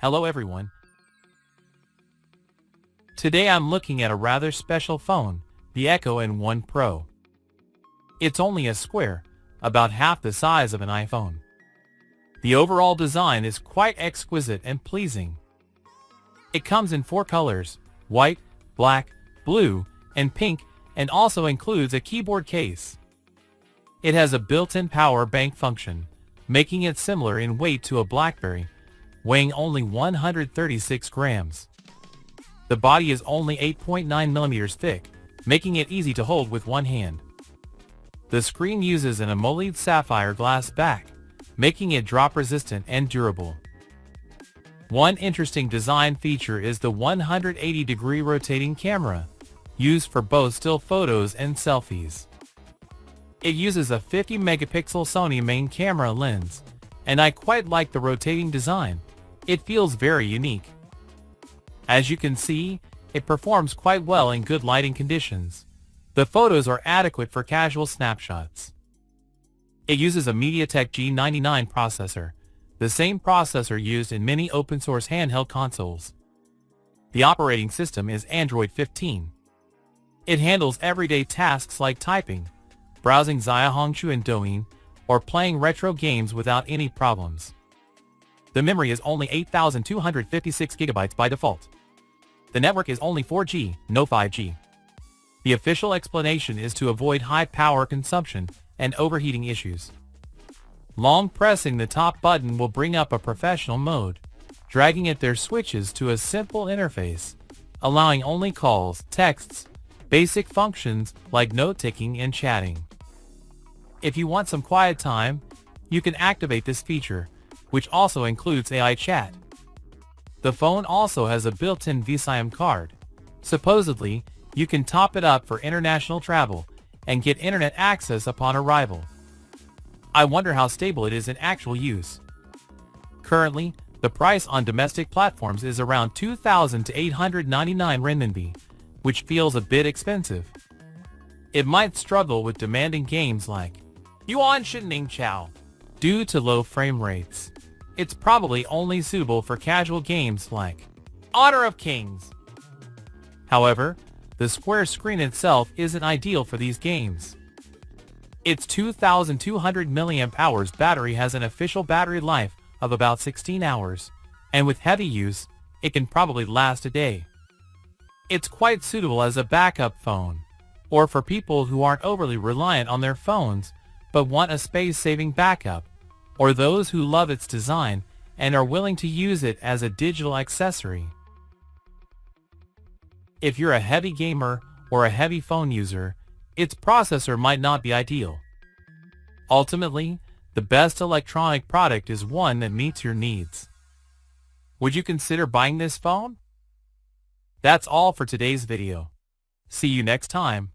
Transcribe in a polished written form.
Hello everyone. Today I'm looking at a rather special phone, the MindOne Pro. It's only a square, about half the size of an iPhone. The overall design is quite exquisite and pleasing. It comes in 4 colors, white, black, blue, and pink, and also includes a keyboard case. It has a built-in power bank function, making it similar in weight to a BlackBerry, weighing only 136 grams. The body is only 8.9 mm thick, making it easy to hold with one hand. The screen uses an AMOLED sapphire glass back, making it drop-resistant and durable. One interesting design feature is the 180-degree rotating camera, used for both still photos and selfies. It uses a 50-megapixel Sony main camera lens, and I quite like the rotating design. It feels very unique. As you can see, it performs quite well in good lighting conditions. The photos are adequate for casual snapshots. It uses a MediaTek G99 processor, the same processor used in many open-source handheld consoles. The operating system is Android 15. It handles everyday tasks like typing, browsing Xiaohongshu and Douyin, or playing retro games without any problems. The memory is only 8,256 GB by default. The network is only 4G, no 5G. The official explanation is to avoid high power consumption and overheating issues. Long pressing the top button will bring up a professional mode. Dragging it there switches to a simple interface, allowing only calls, texts, basic functions like note-taking and chatting. If you want some quiet time, you can activate this feature, which also includes AI chat. The phone also has a built-in vSIM card. Supposedly, you can top it up for international travel and get internet access upon arrival. I wonder how stable it is in actual use. Currently, the price on domestic platforms is around 2,000 to 899 renminbi, which feels a bit expensive. It might struggle with demanding games like Yuan Shinning Chao due to low frame rates. It's probably only suitable for casual games like Honor of Kings. However, the square screen itself isn't ideal for these games. Its 2,200 mAh battery has an official battery life of about 16 hours, and with heavy use, it can probably last a day. It's quite suitable as a backup phone, or for people who aren't overly reliant on their phones but want a space-saving backup, or those who love its design and are willing to use it as a digital accessory. If you're a heavy gamer or a heavy phone user, its processor might not be ideal. Ultimately, the best electronic product is one that meets your needs. Would you consider buying this phone? That's all for today's video. See you next time.